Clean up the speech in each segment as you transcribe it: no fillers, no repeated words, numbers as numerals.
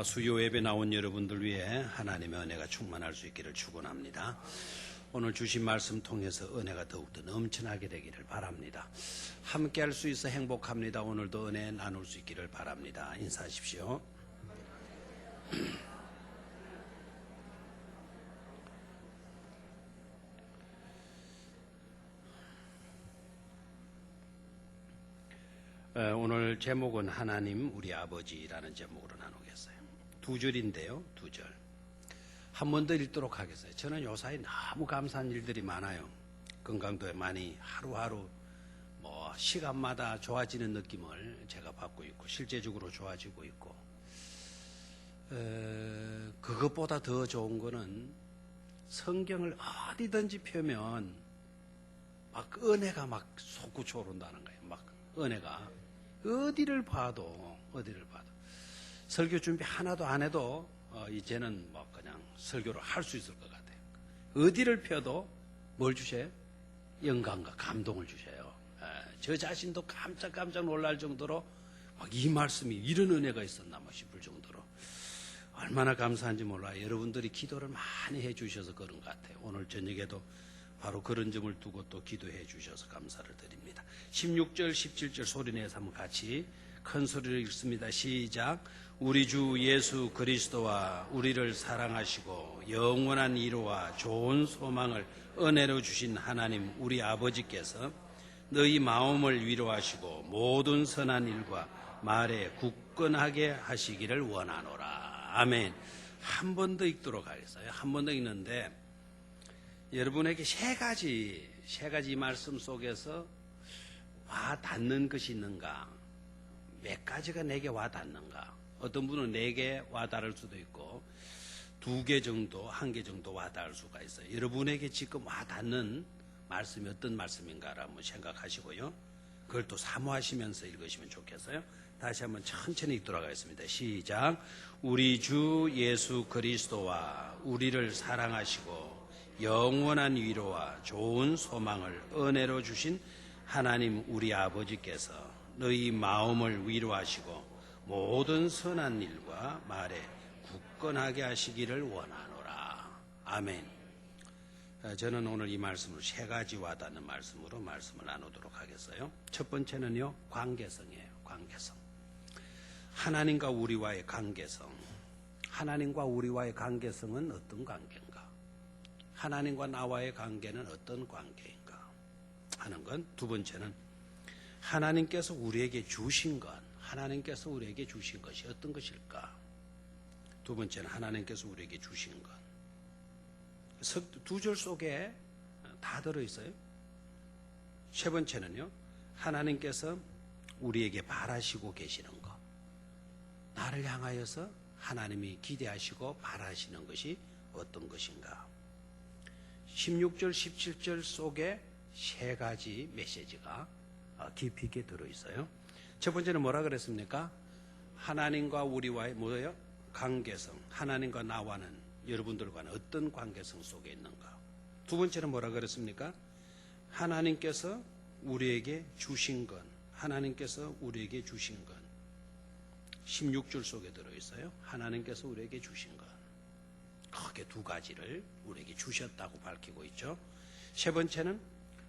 수요 예배 나온 여러분들 위해 하나님의 은혜가 충만할 수 있기를 축원합니다. 오늘 주신 말씀 통해서 은혜가 더욱더 넘쳐나게 되기를 바랍니다. 함께 할 수 있어 행복합니다. 오늘도 은혜 나눌 수 있기를 바랍니다. 인사하십시오. 오늘 제목은 하나님 우리 아버지라는 제목으로 나누겠어요. 두 줄인데요. 두 줄. 한 번 더 읽도록 하겠어요. 저는 요사이 너무 감사한 일들이 많아요. 건강도에 많이 하루하루 시간마다 좋아지는 느낌을 제가 받고 있고 실제적으로 좋아지고 있고 그것보다 더 좋은 거는 성경을 어디든지 펴면 막 은혜가 막 솟구쳐 오른다는 거예요. 막 은혜가 어디를 봐도 설교 준비 하나도 안 해도 이제는 그냥 설교를 할 수 있을 것 같아요. 어디를 펴도 뭘 주셔요? 영감과 감동을 주셔요. 저 자신도 깜짝 놀랄 정도로 이 말씀이 이런 은혜가 있었나 싶을 정도로 얼마나 감사한지 몰라요. 여러분들이 기도를 많이 해주셔서 그런 것 같아요. 오늘 저녁에도 바로 그런 점을 두고 또 기도해 주셔서 감사를 드립니다. 16절 17절 소리내서 한번 같이 큰 소리로 읽습니다. 시작. 우리 주 예수 그리스도와 우리를 사랑하시고 영원한 위로와 좋은 소망을 은혜로 주신 하나님 우리 아버지께서 너희 마음을 위로하시고 모든 선한 일과 말에 굳건하게 하시기를 원하노라. 아멘. 한 번 더 읽도록 하겠어요. 한 번 더 읽는데 여러분에게 세 가지 이 말씀 속에서 와 닿는 것이 있는가? 몇 가지가 내게 와 닿는가? 어떤 분은 4개 와 닿을 수도 있고 2개 정도, 1개 정도 와 닿을 수가 있어요. 여러분에게 지금 와 닿는 말씀이 어떤 말씀인가를 한번 생각하시고요. 그걸 또 사모하시면서 읽으시면 좋겠어요. 다시 한번 천천히 읽도록 하겠습니다. 시작. 우리 주 예수 그리스도와 우리를 사랑하시고 영원한 위로와 좋은 소망을 은혜로 주신 하나님 우리 아버지께서 너희 마음을 위로하시고 모든 선한 일과 말에 굳건하게 하시기를 원하노라. 아멘. 저는 오늘 이 말씀을 3가지 와닿는 말씀으로 말씀을 나누도록 하겠어요. 첫 번째는요, 관계성이에요. 관계성. 하나님과 우리와의 관계성. 하나님과 우리와의 관계성은 어떤 관계인가? 하나님과 나와의 관계는 어떤 관계인가 하는 건. 두 번째는 하나님께서 우리에게 주신 것, 하나님께서 우리에게 주신 것이 어떤 것일까? 두 번째는 하나님께서 우리에게 주신 것. 두 줄 속에 다 들어있어요. 세 번째는요, 하나님께서 우리에게 바라시고 계시는 것. 나를 향하여서 하나님이 기대하시고 바라시는 것이 어떤 것인가? 16절, 17절 속에 3가지 메시지가 깊이 있게 들어있어요. 첫 번째는 뭐라 그랬습니까? 하나님과 우리와의 뭐예요? 관계성. 하나님과 나와는 여러분들과는 어떤 관계성 속에 있는가? 두 번째는 뭐라 그랬습니까? 하나님께서 우리에게 주신 것. 하나님께서 우리에게 주신 것. 16줄 속에 들어있어요. 하나님께서 우리에게 주신 것. 크게 2가지를 우리에게 주셨다고 밝히고 있죠. 세 번째는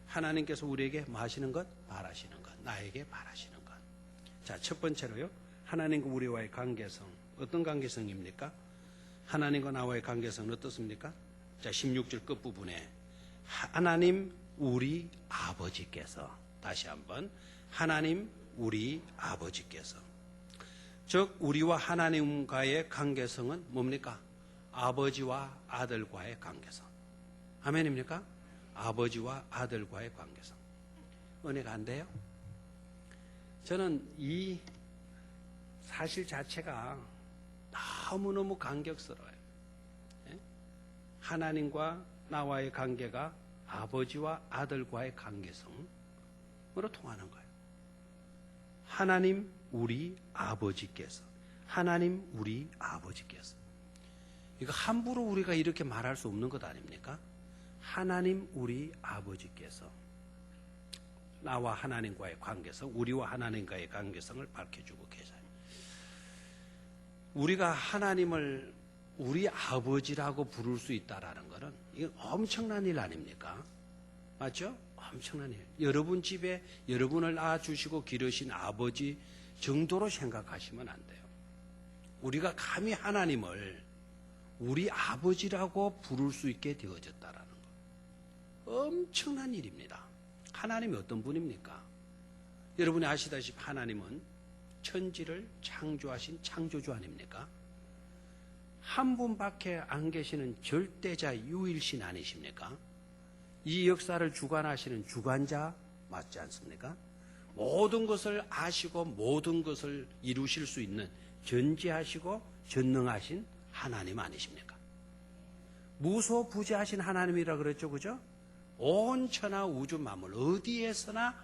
하나님께서 우리에게 뭐 하시는 것? 바라시는 것. 나에게 바라시는 것. 자, 첫 번째로요, 하나님과 우리와의 관계성. 어떤 관계성입니까? 하나님과 나와의 관계성은 어떻습니까? 자, 16절 끝부분에 하나님 우리 아버지께서, 다시 한번 하나님 우리 아버지께서, 즉 우리와 하나님과의 관계성은 뭡니까? 아버지와 아들과의 관계성. 아멘입니까? 아버지와 아들과의 관계성. 은혜가 안 돼요? 저는 이 사실 자체가 너무너무 감격스러워요. 하나님과 나와의 관계가 아버지와 아들과의 관계성으로 통하는 거예요. 하나님 우리 아버지께서, 하나님 우리 아버지께서. 이거 함부로 우리가 이렇게 말할 수 없는 것 아닙니까? 하나님 우리 아버지께서 나와 하나님과의 관계성, 우리와 하나님과의 관계성을 밝혀주고 계세요. 우리가 하나님을 우리 아버지라고 부를 수 있다라는 것은 이건 엄청난 일 아닙니까? 맞죠? 엄청난 일. 여러분 집에 여러분을 낳아주시고 기르신 아버지 정도로 생각하시면 안 돼요. 우리가 감히 하나님을 우리 아버지라고 부를 수 있게 되어졌다라는 것. 엄청난 일입니다. 하나님이 어떤 분입니까? 여러분이 아시다시피 하나님은 천지를 창조하신 창조주 아닙니까? 한 분밖에 안 계시는 절대자 유일신 아니십니까? 이 역사를 주관하시는 주관자 맞지 않습니까? 모든 것을 아시고 모든 것을 이루실 수 있는 전지하시고 전능하신 하나님 아니십니까? 무소부재하신 하나님이라 그랬죠, 그죠? 온 천하 우주 만물 어디에서나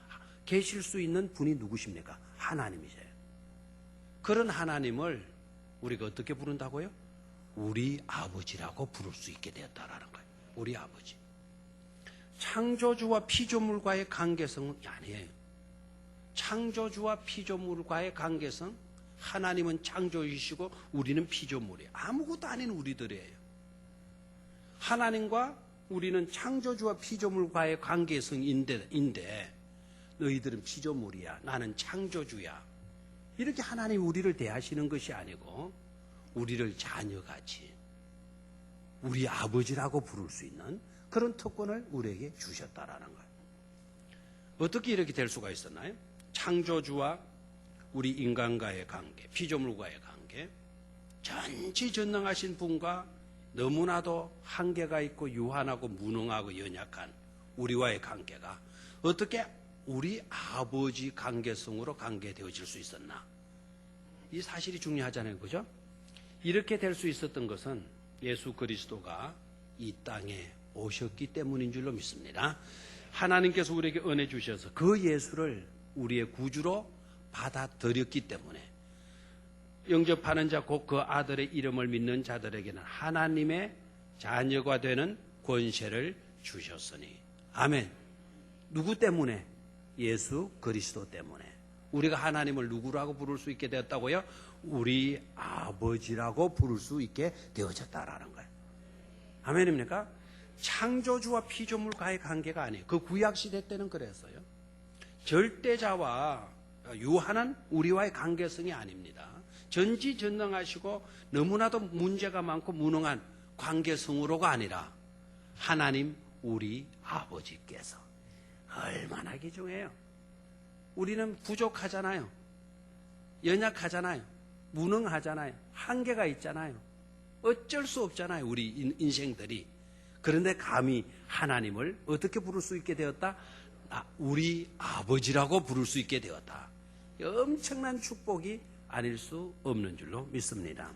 계실 수 있는 분이 누구십니까? 하나님이세요. 그런 하나님을 우리가 어떻게 부른다고요? 우리 아버지라고 부를 수 있게 되었다라는 거예요. 우리 아버지. 창조주와 피조물과의 관계성은 아니에요. 창조주와 피조물과의 관계성, 하나님은 창조주시고 우리는 피조물이에요. 아무것도 아닌 우리들이에요. 하나님과 우리는 창조주와 피조물과의 관계성인데 너희들은 피조물이야. 나는 창조주야. 이렇게 하나님 우리를 대하시는 것이 아니고 우리를 자녀같이 우리 아버지라고 부를 수 있는 그런 특권을 우리에게 주셨다라는 거예요. 어떻게 이렇게 될 수가 있었나요? 창조주와 우리 인간과의 관계, 피조물과의 관계, 전지전능하신 분과 너무나도 한계가 있고 유한하고 무능하고 연약한 우리와의 관계가 어떻게 우리 아버지 관계성으로 관계되어질 수 있었나? 이 사실이 중요하잖아요. 그죠? 이렇게 될 수 있었던 것은 예수 그리스도가 이 땅에 오셨기 때문인 줄로 믿습니다. 하나님께서 우리에게 은혜 주셔서 그 예수를 우리의 구주로 받아들였기 때문에 영접하는 자 곧 그 아들의 이름을 믿는 자들에게는 하나님의 자녀가 되는 권세를 주셨으니. 아멘. 누구 때문에? 예수 그리스도 때문에. 우리가 하나님을 누구라고 부를 수 있게 되었다고요? 우리 아버지라고 부를 수 있게 되어졌다라는 거예요. 아멘입니까? 창조주와 피조물과의 관계가 아니에요. 그 구약시대 때는 그랬어요. 절대자와 유한한 우리와의 관계성이 아닙니다. 전지전능하시고 너무나도 문제가 많고 무능한 관계성으로가 아니라 하나님 우리 아버지께서 얼마나 귀중해요. 우리는 부족하잖아요. 연약하잖아요. 무능하잖아요. 한계가 있잖아요. 어쩔 수 없잖아요. 우리 인생들이. 그런데 감히 하나님을 어떻게 부를 수 있게 되었다? 우리 아버지라고 부를 수 있게 되었다. 엄청난 축복이 아닐 수 없는 줄로 믿습니다.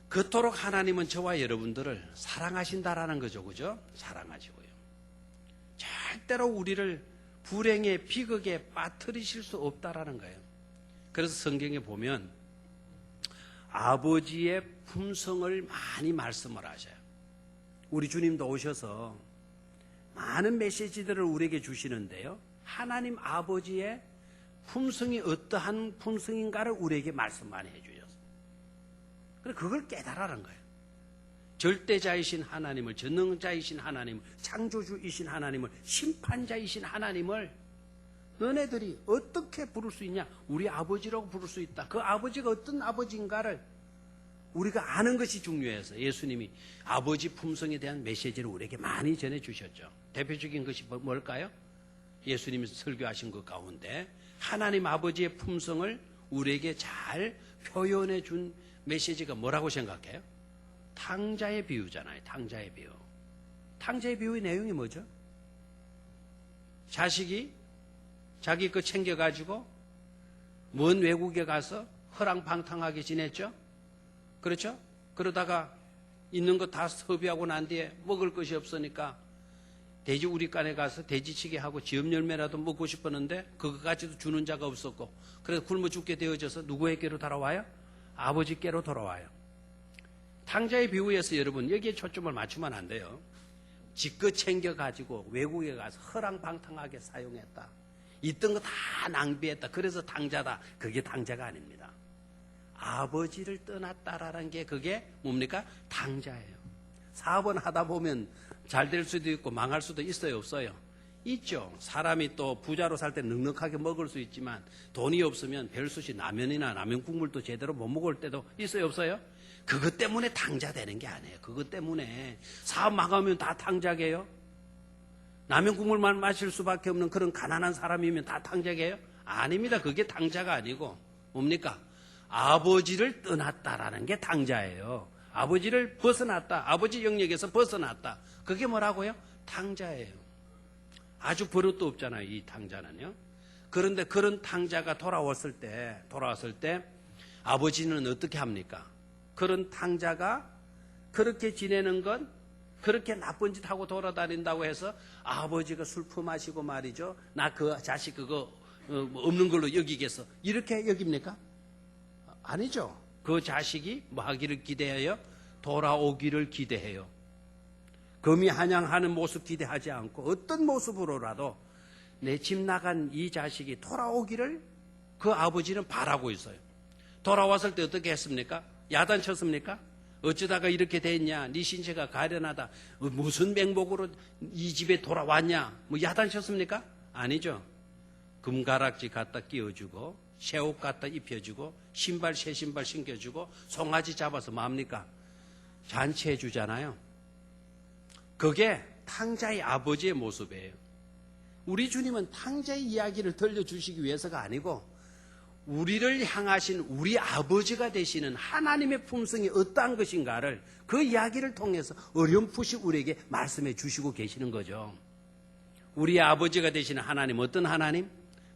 그토록 하나님은 저와 여러분들을 사랑하신다라는 거죠. 그죠? 사랑하시고요. 절대로 우리를 불행의 비극에 빠뜨리실 수 없다라는 거예요. 그래서 성경에 보면 아버지의 품성을 많이 말씀을 하셔요. 우리 주님도 오셔서 많은 메시지들을 우리에게 주시는데요. 하나님 아버지의 품성이 어떠한 품성인가를 우리에게 말씀 많이 해주셨어요. 그래서 그걸 깨달으라는 거예요. 절대자이신 하나님을, 전능자이신 하나님을, 창조주이신 하나님을, 심판자이신 하나님을 너네들이 어떻게 부를 수 있냐? 우리 아버지라고 부를 수 있다. 그 아버지가 어떤 아버지인가를 우리가 아는 것이 중요해서 예수님이 아버지 품성에 대한 메시지를 우리에게 많이 전해주셨죠. 대표적인 것이 뭘까요? 예수님이 설교하신 것 가운데 하나님 아버지의 품성을 우리에게 잘 표현해 준 메시지가 뭐라고 생각해요? 탕자의 비유잖아요. 탕자의 비유. 탕자의 비유의 내용이 뭐죠? 자식이 자기 거 챙겨가지고 먼 외국에 가서 허랑방탕하게 지냈죠? 그렇죠? 그러다가 있는 거 다 소비하고 난 뒤에 먹을 것이 없으니까 돼지 우리간에 가서 돼지치기 하고 지엽 열매라도 먹고 싶었는데 그것까지도 주는 자가 없었고 그래서 굶어 죽게 되어져서 누구에게로 돌아와요? 아버지께로 돌아와요. 탕자의 비유에서 여러분 여기에 초점을 맞추면 안 돼요. 지껏 챙겨가지고 외국에 가서 허랑방탕하게 사용했다. 있던 거 다 낭비했다. 그래서 탕자다. 그게 탕자가 아닙니다. 아버지를 떠났다라는 게 그게 뭡니까? 탕자예요. 사업은 하다 보면 잘 될 수도 있고 망할 수도 있어요, 없어요? 있죠. 사람이 또 부자로 살 때 넉넉하게 먹을 수 있지만 돈이 없으면 별수시 라면이나 라면 국물도 제대로 못 먹을 때도 있어요, 없어요? 그것 때문에 탕자 되는 게 아니에요. 그것 때문에 사업 망하면 다 탕자게요? 라면 국물만 마실 수밖에 없는 그런 가난한 사람이면 다 탕자게요? 아닙니다. 그게 탕자가 아니고 뭡니까? 아버지를 떠났다라는 게 탕자예요. 아버지를 벗어났다. 아버지 영역에서 벗어났다. 그게 뭐라고요? 탕자예요. 아주 버릇도 없잖아요, 이 탕자는요. 그런데 그런 탕자가 돌아왔을 때 아버지는 어떻게 합니까? 그런 탕자가 그렇게 지내는 건 그렇게 나쁜 짓 하고 돌아다닌다고 해서 아버지가 술 퍼마시고 말이죠. 나 그 자식 그거 없는 걸로 여기겠어. 이렇게 여깁니까? 아니죠. 그 자식이 뭐 하기를 기대해요? 돌아오기를 기대해요. 금이 한양하는 모습 기대하지 않고 어떤 모습으로라도 내 집 나간 이 자식이 돌아오기를 그 아버지는 바라고 있어요. 돌아왔을 때 어떻게 했습니까? 야단쳤습니까? 어쩌다가 이렇게 됐냐? 네 신세가 가련하다. 무슨 맹목으로 이 집에 돌아왔냐? 뭐 야단쳤습니까? 아니죠. 금가락지 갖다 끼워주고 새옷 갖다 입혀주고 신발 새 신발 신겨주고 송아지 잡아서 뭡니까? 잔치해 주잖아요. 그게 탕자의 아버지의 모습이에요. 우리 주님은 탕자의 이야기를 들려주시기 위해서가 아니고 우리를 향하신 우리 아버지가 되시는 하나님의 품성이 어떠한 것인가를 그 이야기를 통해서 어렴풋이 우리에게 말씀해 주시고 계시는 거죠. 우리 아버지가 되시는 하나님, 어떤 하나님?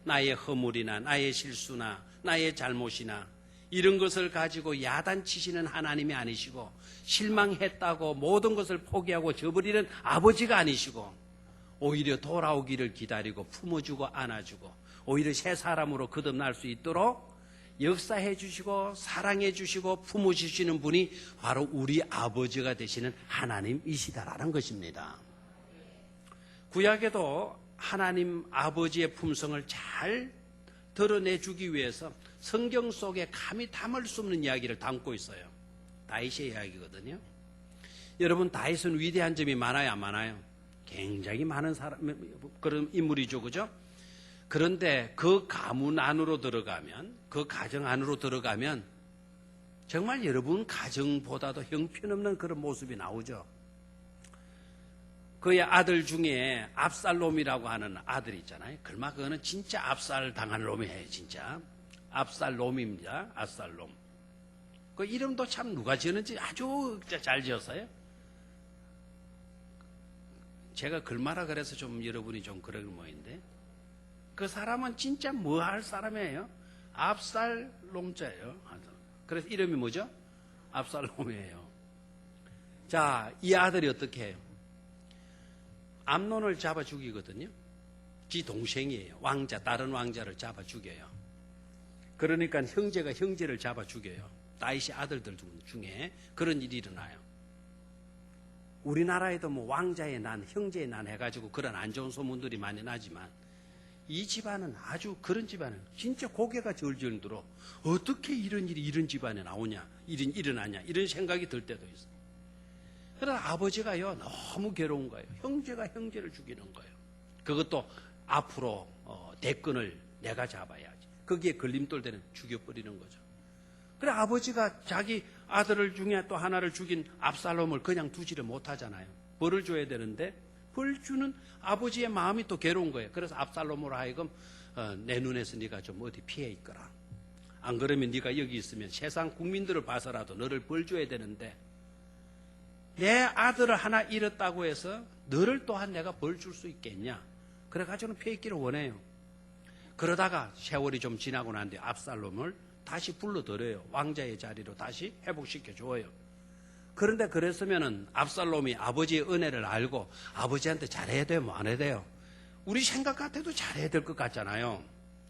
나의 허물이나 나의 실수나 나의 잘못이나 이런 것을 가지고 야단치시는 하나님이 아니시고 실망했다고 모든 것을 포기하고 저버리는 아버지가 아니시고 오히려 돌아오기를 기다리고 품어주고 안아주고 오히려 새 사람으로 거듭날 수 있도록 역사해 주시고 사랑해 주시고 품어주시는 분이 바로 우리 아버지가 되시는 하나님이시다라는 것입니다. 구약에도 하나님 아버지의 품성을 잘 드러내주기 위해서 성경 속에 감히 담을 수 없는 이야기를 담고 있어요. 다윗의 이야기거든요. 여러분, 다윗은 위대한 점이 많아요, 안 많아요? 굉장히 많은 그런 인물이죠, 그죠? 그런데 그 가문 안으로 들어가면, 그 가정 안으로 들어가면 정말 여러분 가정보다도 형편없는 그런 모습이 나오죠. 그의 아들 중에 압살롬이라고 하는 아들이 있잖아요. 그러나 그거는 진짜 압살 당한 놈이에요, 진짜. 압살롬입니다. 압살롬. 그 이름도 참 누가 지었는지 아주 잘 지었어요. 제가 글마라 그래서 좀 여러분이 좀 그런 모양인데 그 사람은 진짜 뭐 할 사람이에요? 압살롬자예요. 그래서 이름이 뭐죠? 압살롬이에요. 자, 이 아들이 어떻게 해요? 암논을 잡아 죽이거든요. 지 동생이에요. 왕자, 다른 왕자를 잡아 죽여요. 그러니까 형제가 형제를 잡아 죽여요. 다윗의 아들들 중에 그런 일이 일어나요. 우리나라에도 뭐 왕자의 난, 형제의 난 해가지고 그런 안 좋은 소문들이 많이 나지만 이 집안은 아주 그런 집안은 진짜 고개가 절절 들어. 어떻게 이런 일이 이런 집안에 나오냐, 일어나냐 이런 생각이 들 때도 있어요. 그러나 아버지가요 너무 괴로운 거예요. 형제가 형제를 죽이는 거예요. 그것도 앞으로 대권을 내가 잡아야지. 거기에 걸림돌 되는 죽여버리는 거죠. 그래 아버지가 자기 아들을 중에 또 하나를 죽인 압살롬을 그냥 두지를 못하잖아요. 벌을 줘야 되는데 벌 주는 아버지의 마음이 또 괴로운 거예요. 그래서 압살롬으로 하여금 내 눈에서 네가 좀 어디 피해 있거라. 안 그러면 네가 여기 있으면 세상 국민들을 봐서라도 너를 벌 줘야 되는데 내 아들을 하나 잃었다고 해서 너를 또한 내가 벌 줄 수 있겠냐. 그래가지고는 피해 있기를 원해요. 그러다가 세월이 좀 지나고 난 뒤에 압살롬을 다시 불러들여요. 왕자의 자리로 다시 회복시켜줘요. 그런데 그랬으면은 압살롬이 아버지의 은혜를 알고 아버지한테 잘해야 돼요? 뭐 안 해야 돼요? 우리 생각 같아도 잘해야 될 것 같잖아요.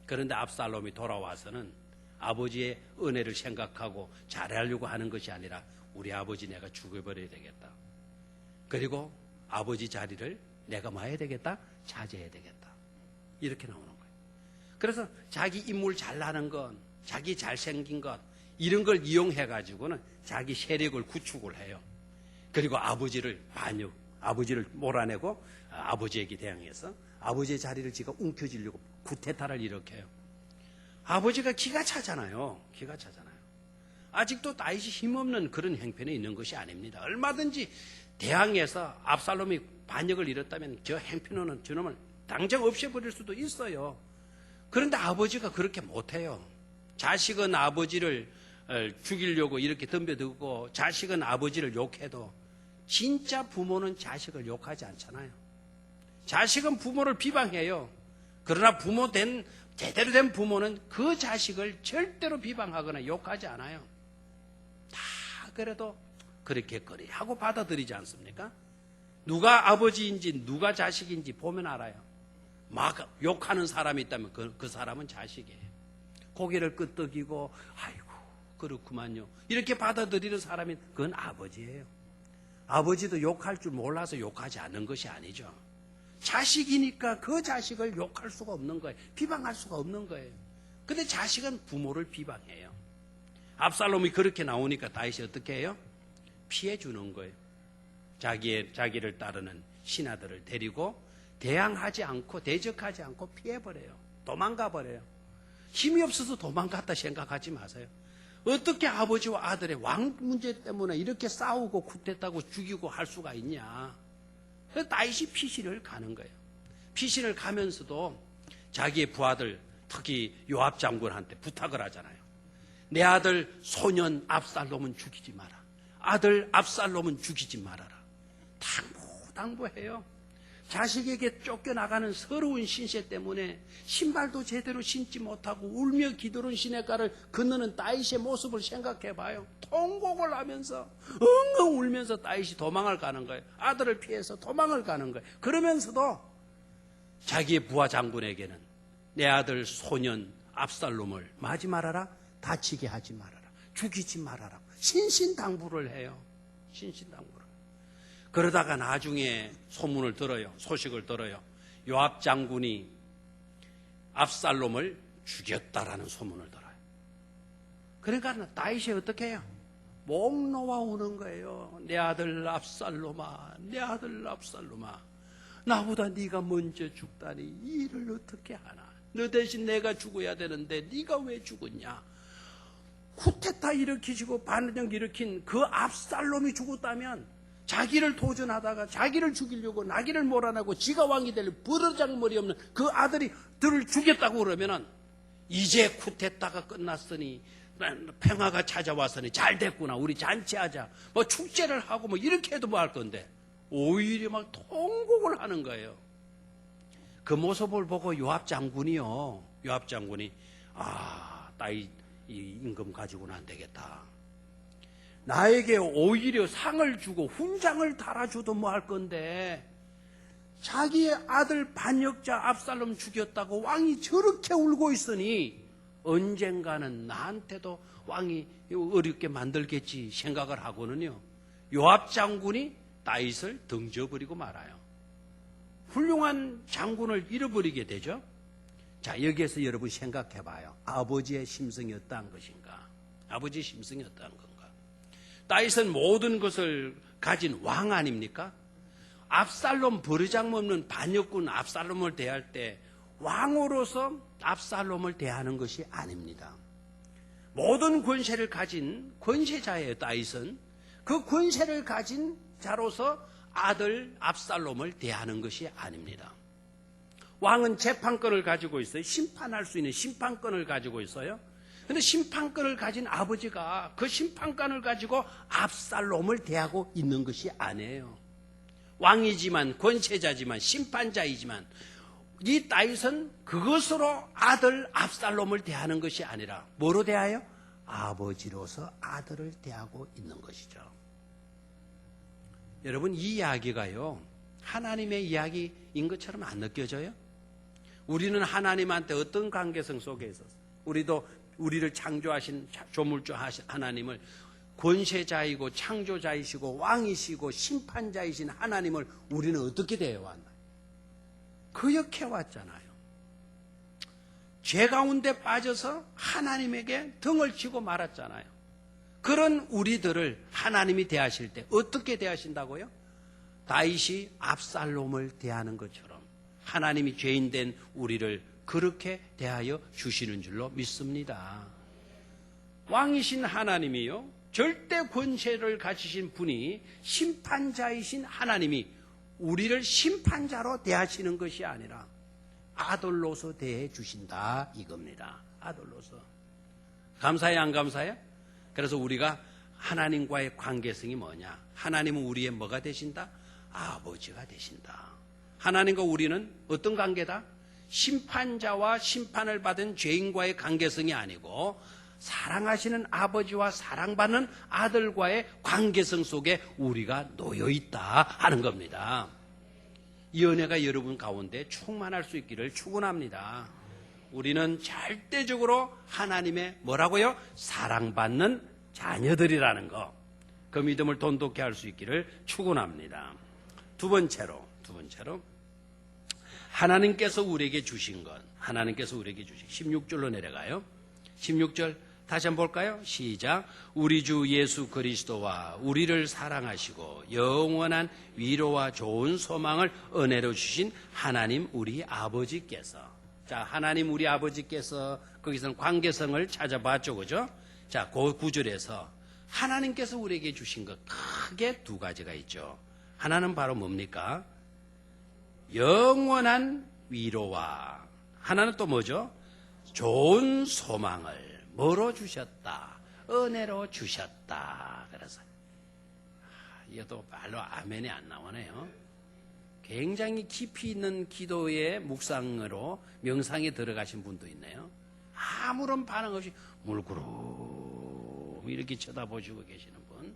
그런데 압살롬이 돌아와서는 아버지의 은혜를 생각하고 잘하려고 하는 것이 아니라 우리 아버지 내가 죽여버려야 되겠다. 그리고 아버지 자리를 내가 뭐 해야 되겠다? 차지해야 되겠다. 이렇게 나오는 거예요. 그래서 자기 인물 잘나는 것, 자기 잘생긴 것 이런 걸 이용해 가지고는 자기 세력을 구축을 해요. 그리고 아버지를 몰아내고 아버지에게 대항해서 아버지의 자리를 지가 움켜쥐려고 쿠데타를 일으켜요. 아버지가 기가 차잖아요. 기가 차잖아요. 아직도 다윗이 힘없는 그런 형편에 있는 것이 아닙니다. 얼마든지 대항해서 압살롬이 반역을 일었다면 저 형편은 저놈을 당장 없애버릴 수도 있어요. 그런데 아버지가 그렇게 못해요. 자식은 아버지를 죽이려고 이렇게 덤벼들고 자식은 아버지를 욕해도 진짜 부모는 자식을 욕하지 않잖아요. 자식은 부모를 비방해요. 그러나 제대로 된 부모는 그 자식을 절대로 비방하거나 욕하지 않아요. 다 그래도 그렇게 하고 받아들이지 않습니까? 누가 아버지인지 누가 자식인지 보면 알아요. 막 욕하는 사람이 있다면 그 사람은 자식이에요. 고개를 끄덕이고 아이고 그렇구만요 이렇게 받아들이는 사람이 그건 아버지예요. 아버지도 욕할 줄 몰라서 욕하지 않는 것이 아니죠. 자식이니까 그 자식을 욕할 수가 없는 거예요. 비방할 수가 없는 거예요. 근데 자식은 부모를 비방해요. 압살롬이 그렇게 나오니까 다윗이 어떻게 해요? 피해 주는 거예요. 자기를 따르는 신하들을 데리고 대항하지 않고 대적하지 않고 피해버려요. 도망가 버려요. 힘이 없어서 도망갔다 생각하지 마세요. 어떻게 아버지와 아들의 왕 문제 때문에 이렇게 싸우고 쿠데타고 죽이고 할 수가 있냐. 그래서 다윗이 피신을 가는 거예요. 피신을 가면서도 자기의 부하들 특히 요압 장군한테 부탁을 하잖아요. 내 아들 소년 압살롬은 죽이지 마라. 아들 압살롬은 죽이지 말아라. 당부해요. 자식에게 쫓겨나가는 서러운 신세 때문에 신발도 제대로 신지 못하고 울며 기도는 시냇가를 건너는 다윗의 모습을 생각해 봐요. 통곡을 하면서 엉엉 울면서 다윗이 도망을 가는 거예요. 아들을 피해서 도망을 가는 거예요. 그러면서도 자기의 부하 장군에게는 내 아들 소년 압살롬을 마지 말아라. 다치게 하지 말아라. 죽이지 말아라. 신신당부를 해요. 신신당부를. 그러다가 나중에 소식을 들어요. 요압 장군이 압살롬을 죽였다라는 소문을 들어요. 그러니까 다윗이 어떻게 해요? 목 놓아 우는 거예요. 내 아들 압살롬아, 내 아들 압살롬아, 나보다 네가 먼저 죽다니 이 일을 어떻게 하나? 너 대신 내가 죽어야 되는데 네가 왜 죽었냐? 쿠데타 일으키시고 반역 일으킨 그 압살롬이 죽었다면 자기를 도전하다가 자기를 죽이려고 나귀를 몰아내고 지가 왕이 될 버르장머리 없는 그 아들이 들을 죽였다고 그러면은 이제 쿠데타가 끝났으니 평화가 찾아왔으니 잘 됐구나 우리 잔치하자 뭐 축제를 하고 뭐 이렇게 해도 뭐 할 건데 오히려 막 통곡을 하는 거예요. 그 모습을 보고 요압 장군이 다윗 이 임금 가지고는 안 되겠다. 나에게 오히려 상을 주고 훈장을 달아줘도 뭐 할 건데 자기의 아들 반역자 압살롬 죽였다고 왕이 저렇게 울고 있으니 언젠가는 나한테도 왕이 어렵게 만들겠지 생각을 하고는요. 요압 장군이 다윗을 등져버리고 말아요. 훌륭한 장군을 잃어버리게 되죠. 자, 여기에서 여러분 생각해 봐요. 아버지의 심성이 어떠한 것인가? 아버지의 심성이 어떠한 건가? 다윗은 모든 것을 가진 왕 아닙니까? 압살롬 버르장없는 반역군 압살롬을 대할 때 왕으로서 압살롬을 대하는 것이 아닙니다. 모든 권세를 가진 권세자예요. 다윗은 그 권세를 가진 자로서 아들 압살롬을 대하는 것이 아닙니다. 왕은 재판권을 가지고 있어요. 심판할 수 있는 심판권을 가지고 있어요. 그런데 심판권을 가진 아버지가 그 심판권을 가지고 압살롬을 대하고 있는 것이 아니에요. 왕이지만 권세자지만 심판자이지만 이 다윗은 그것으로 아들 압살롬을 대하는 것이 아니라 뭐로 대하여? 아버지로서 아들을 대하고 있는 것이죠. 여러분 이 이야기가요 하나님의 이야기인 것처럼 안 느껴져요? 우리는 하나님한테 어떤 관계성 속에 있어서 우리를 창조하신 조물주 하나님을 권세자이고 창조자이시고 왕이시고 심판자이신 하나님을 우리는 어떻게 대해왔나요? 거역해왔잖아요. 죄 가운데 빠져서 하나님에게 등을 치고 말았잖아요. 그런 우리들을 하나님이 대하실 때 어떻게 대하신다고요? 다윗이 압살롬을 대하는 것처럼 하나님이 죄인된 우리를 그렇게 대하여 주시는 줄로 믿습니다. 왕이신 하나님이요, 절대 권세를 가지신 분이 심판자이신 하나님이 우리를 심판자로 대하시는 것이 아니라 아들로서 대해 주신다 이겁니다. 아들로서. 감사해요, 안 감사해요? 그래서 우리가 하나님과의 관계성이 뭐냐? 하나님은 우리의 뭐가 되신다? 아버지가 되신다. 하나님과 우리는 어떤 관계다? 심판자와 심판을 받은 죄인과의 관계성이 아니고 사랑하시는 아버지와 사랑받는 아들과의 관계성 속에 우리가 놓여 있다 하는 겁니다. 이 은혜가 여러분 가운데 충만할 수 있기를 축원합니다. 우리는 절대적으로 하나님의 뭐라고요? 사랑받는 자녀들이라는 거, 그 믿음을 돈독히 할 수 있기를 축원합니다. 두 번째로 하나님께서 우리에게 주신 것, 하나님께서 우리에게 주신 16절로 내려가요. 16절 다시 한번 볼까요? 시작. 우리 주 예수 그리스도와 우리를 사랑하시고 영원한 위로와 좋은 소망을 은혜로 주신 하나님 우리 아버지께서. 자, 하나님 우리 아버지께서, 거기서는 관계성을 찾아봤죠, 그죠? 자, 그 구절에서 하나님께서 우리에게 주신 것 크게 두 가지가 있죠. 하나는 바로 뭡니까? 영원한 위로와, 하나는 또 뭐죠? 좋은 소망을 뭐로 주셨다? 은혜로 주셨다. 그래서 이것도 말로 아멘이 안 나오네요. 굉장히 깊이 있는 기도의 묵상으로 명상에 들어가신 분도 있네요. 아무런 반응 없이 물구름 이렇게 쳐다보시고 계시는 분,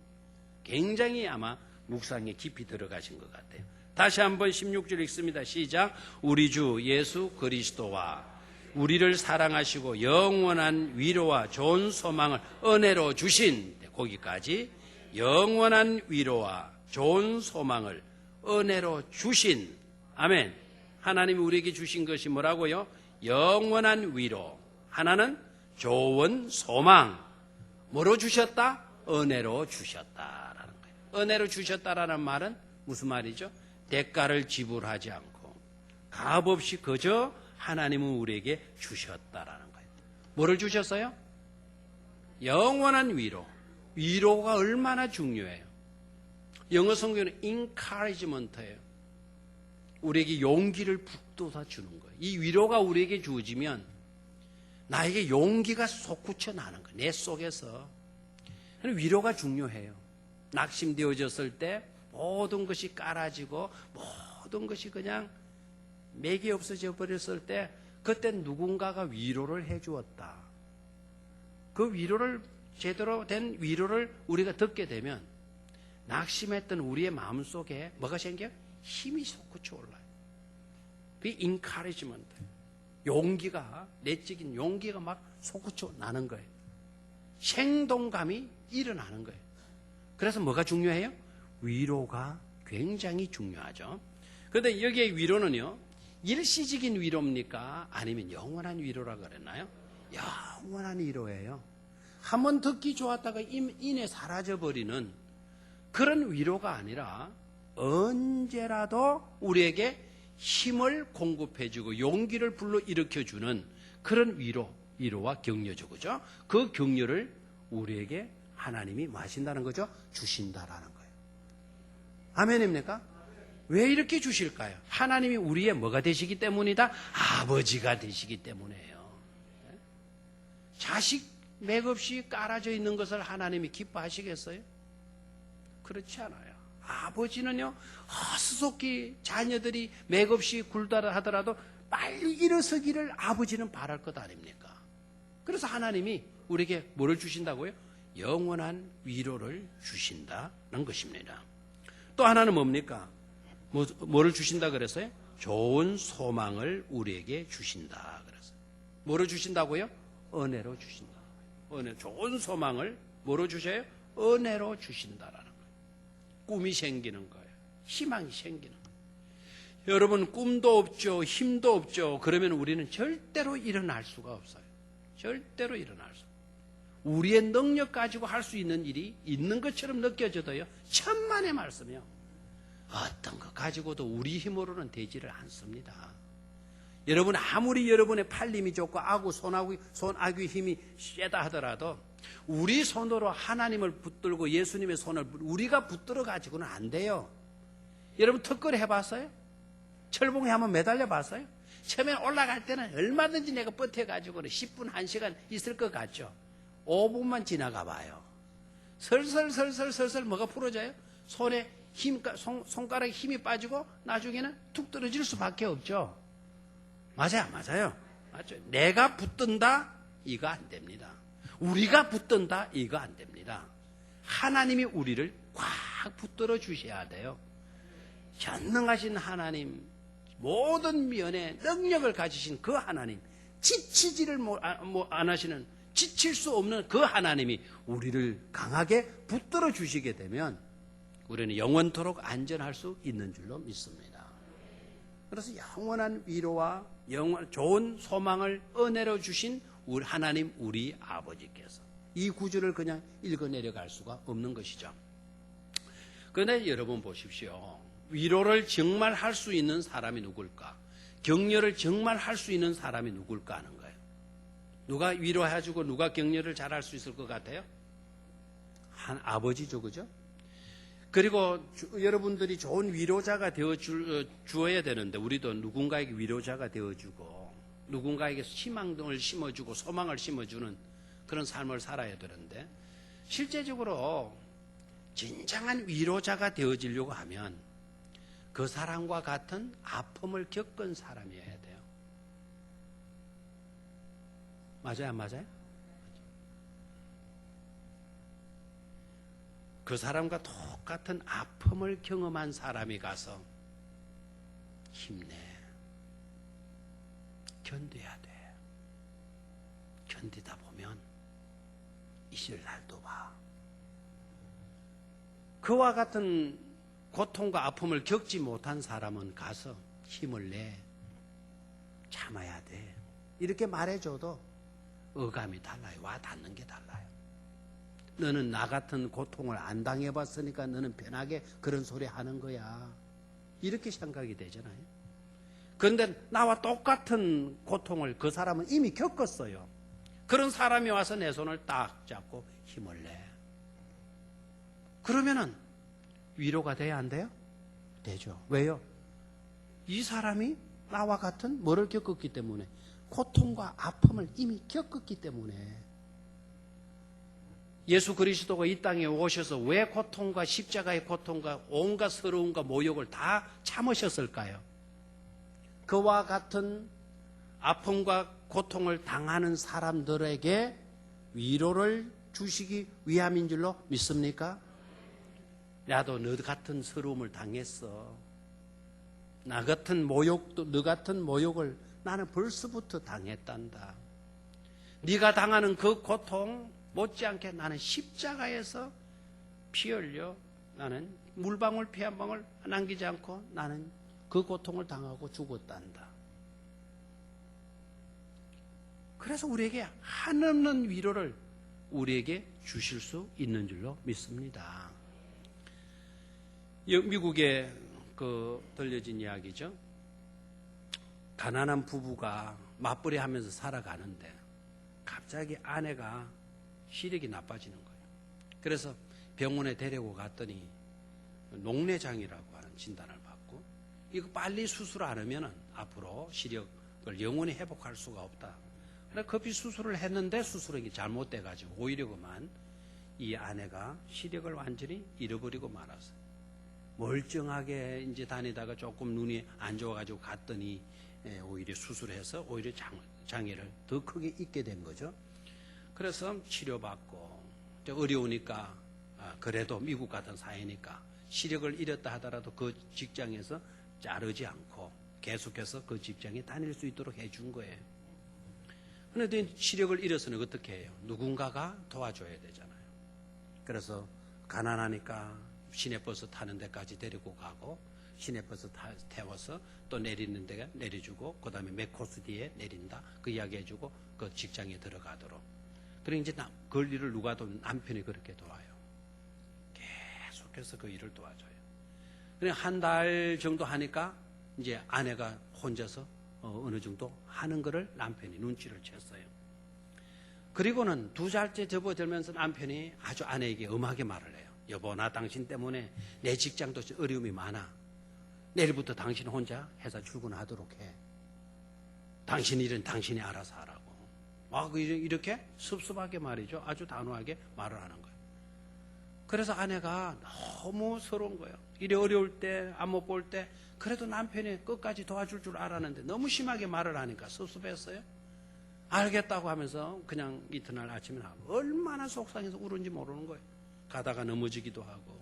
굉장히 아마 묵상에 깊이 들어가신 것 같아요. 다시 한번 16절 읽습니다. 시작. 우리 주 예수 그리스도와 우리를 사랑하시고 영원한 위로와 좋은 소망을 은혜로 주신, 거기까지 영원한 위로와 좋은 소망을 은혜로 주신, 아멘. 하나님이 우리에게 주신 것이 뭐라고요? 영원한 위로, 하나는 좋은 소망. 뭐로 주셨다? 은혜로 주셨다라는 거예요. 은혜로 주셨다라는 말은 무슨 말이죠? 대가를 지불하지 않고 값없이 그저 하나님은 우리에게 주셨다라는 거예요. 뭐를 주셨어요? 영원한 위로. 위로가 얼마나 중요해요. 영어 성경은 encouragement예요. 우리에게 용기를 북돋아 주는 거예요. 이 위로가 우리에게 주어지면 나에게 용기가 솟구쳐 나는 거예요. 내 속에서. 위로가 중요해요. 낙심되어졌을 때 모든 것이 깔아지고 모든 것이 그냥 맥이 없어져 버렸을 때 그때 누군가가 위로를 해 주었다. 그 위로를, 제대로 된 위로를 우리가 듣게 되면 낙심했던 우리의 마음속에 뭐가 생겨요? 힘이 솟구쳐 올라요. 그게 encouragement. 용기가, 내적인 용기가 막 솟구쳐 나는 거예요. 생동감이 일어나는 거예요. 그래서 뭐가 중요해요? 위로가 굉장히 중요하죠. 그런데 여기에 위로는요, 일시적인 위로입니까? 아니면 영원한 위로라 그랬나요? 영원한 위로예요. 한번 듣기 좋았다가 이내 사라져버리는 그런 위로가 아니라 언제라도 우리에게 힘을 공급해주고 용기를 불러일으켜주는 그런 위로와 격려죠. 그죠? 그 격려를 우리에게 하나님이 뭐 하신다는 거죠? 주신다라는 거예요. 아멘입니까? 왜 이렇게 주실까요? 하나님이 우리의 뭐가 되시기 때문이다? 아버지가 되시기 때문이에요. 자식 맥없이 깔아져 있는 것을 하나님이 기뻐하시겠어요? 그렇지 않아요. 아버지는요, 스속히 자녀들이 맥없이 굴다라 하더라도 빨리 일어서기를 아버지는 바랄 것 아닙니까? 그래서 하나님이 우리에게 뭐를 주신다고요? 영원한 위로를 주신다는 것입니다. 또 하나는 뭡니까? 뭐를 주신다 그랬어요? 좋은 소망을 우리에게 주신다 그랬어요. 뭐를 주신다고요? 은혜로 주신다. 좋은 소망을 뭐로 주셔요? 은혜로 주신다라는 거예요. 꿈이 생기는 거예요. 희망이 생기는 거예요. 여러분 꿈도 없죠. 힘도 없죠. 그러면 우리는 절대로 일어날 수가 없어요. 절대로 일어날 수 없어요. 우리의 능력 가지고 할 수 있는 일이 있는 것처럼 느껴져도요. 천만의 말씀이요. 어떤 것 가지고도 우리 힘으로는 되지를 않습니다. 여러분 아무리 여러분의 팔림이 좋고 손아귀 힘이 세다 하더라도 우리 손으로 하나님을 붙들고 예수님의 손을 우리가 붙들어 가지고는 안 돼요. 여러분 턱걸이 해봤어요? 철봉에 한번 매달려 봤어요? 처음에 올라갈 때는 얼마든지 내가 버텨가지고는 10분, 1시간 있을 것 같죠? 5분만 지나가 봐요. 설설 뭐가 풀어져요? 손에 손가락에 힘이 빠지고 나중에는 툭 떨어질 수밖에 없죠. 맞아요. 맞죠? 내가 붙든다? 이거 안 됩니다. 우리가 붙든다? 이거 안 됩니다. 하나님이 우리를 꽉 붙들어 주셔야 돼요. 전능하신 하나님, 모든 면에 능력을 가지신 그 하나님, 지치지를 안 하시는, 지칠 수 없는 그 하나님이 우리를 강하게 붙들어 주시게 되면 우리는 영원토록 안전할 수 있는 줄로 믿습니다. 그래서 영원한 위로와 좋은 소망을 은혜로 주신 우리 하나님, 우리 아버지께서 이 구절을 그냥 읽어 내려갈 수가 없는 것이죠. 그런데 여러분 보십시오. 위로를 정말 할 수 있는 사람이 누굴까? 격려를 정말 할 수 있는 사람이 누굴까 하는 거예요. 누가 위로해주고 누가 격려를 잘할 수 있을 것 같아요? 한 아버지죠, 그죠? 그리고 여러분들이 좋은 위로자가 되어 주어야 되는데 우리도 누군가에게 위로자가 되어주고 누군가에게 희망을 심어주고 소망을 심어주는 그런 삶을 살아야 되는데 실제적으로 진정한 위로자가 되어지려고 하면 그 사람과 같은 아픔을 겪은 사람이어야 돼요. 맞아요, 안 맞아요? 그 사람과 똑같은 아픔을 경험한 사람이 가서 힘내, 견뎌야 돼. 견디다 보면 이실 날도 봐. 그와 같은 고통과 아픔을 겪지 못한 사람은 가서 힘을 내, 참아야 돼. 이렇게 말해줘도 어감이 달라요. 와 닿는 게 달라요. 너는 나 같은 고통을 안 당해봤으니까 너는 편하게 그런 소리 하는 거야. 이렇게 생각이 되잖아요. 그런데 나와 똑같은 고통을 그 사람은 이미 겪었어요. 그런 사람이 와서 내 손을 딱 잡고 힘을 내. 그러면은 위로가 돼야 안 돼요? 되죠. 왜요? 이 사람이 나와 같은 뭐를 겪었기 때문에, 고통과 아픔을 이미 겪었기 때문에. 예수 그리스도가 이 땅에 오셔서 왜 고통과 십자가의 고통과 온갖 서러움과 모욕을 다 참으셨을까요? 그와 같은 아픔과 고통을 당하는 사람들에게 위로를 주시기 위함인 줄로 믿습니까? 나도 너 같은 서러움을 당했어. 나 같은 모욕도, 너 같은 모욕을 나는 벌써부터 당했단다. 네가 당하는 그 고통 못지않게 나는 십자가에서 피 흘려 나는 물방울 피 한 방울 남기지 않고 나는 그 고통을 당하고 죽었단다. 그래서 우리에게 한없는 위로를 우리에게 주실 수 있는 줄로 믿습니다. 미국에 들려진 이야기죠. 가난한 부부가 맞벌이 하면서 살아가는데 갑자기 아내가 시력이 나빠지는 거예요. 그래서 병원에 데리고 갔더니 녹내장이라고 하는 진단을 받고 이거 빨리 수술 안 하면 앞으로 시력을 영원히 회복할 수가 없다. 그래서 급히 수술을 했는데 수술이 잘못돼가지고 오히려 그만 이 아내가 시력을 완전히 잃어버리고 말았어요. 멀쩡하게 이제 다니다가 조금 눈이 안 좋아가지고 갔더니 오히려 수술해서 오히려 장애를 더 크게 입게 된 거죠. 그래서 치료받고 어려우니까 그래도 미국 같은 사회니까 시력을 잃었다 하더라도 그 직장에서 자르지 않고 계속해서 그 직장에 다닐 수 있도록 해준 거예요. 그런데 시력을 잃어서는 어떻게 해요? 누군가가 도와줘야 되잖아요. 그래서 가난하니까 시내버스 타는 데까지 데리고 가고 시내버스 태워서 또 내리는 데가 내려주고 그 다음에 몇 코스 뒤에 내린다 그 이야기 해주고 그 직장에 들어가도록. 그리고 이제 그 일을 누가 도와요? 남편이 그렇게 도와요. 계속해서 그 일을 도와줘요. 그냥 한 달 정도 하니까 이제 아내가 혼자서 어느 정도 하는 거를 남편이 눈치를 챘어요. 그리고는 2달째 접어들면서 남편이 아주 아내에게 엄하게 말을 해요. 여보, 나 당신 때문에 내 직장도 어려움이 많아. 내일부터 당신 혼자 회사 출근하도록 해. 당신 일은 당신이 알아서 하라고. 막 이렇게 섭섭하게 말이죠. 아주 단호하게 말을 하는 거예요. 그래서 아내가 너무 서러운 거예요. 일이 어려울 때, 안 못 볼 때, 그래도 남편이 끝까지 도와줄 줄 알았는데 너무 심하게 말을 하니까 섭섭했어요. 알겠다고 하면서 그냥 이튿날 아침에 나가고 얼마나 속상해서 울은지 모르는 거예요. 가다가 넘어지기도 하고.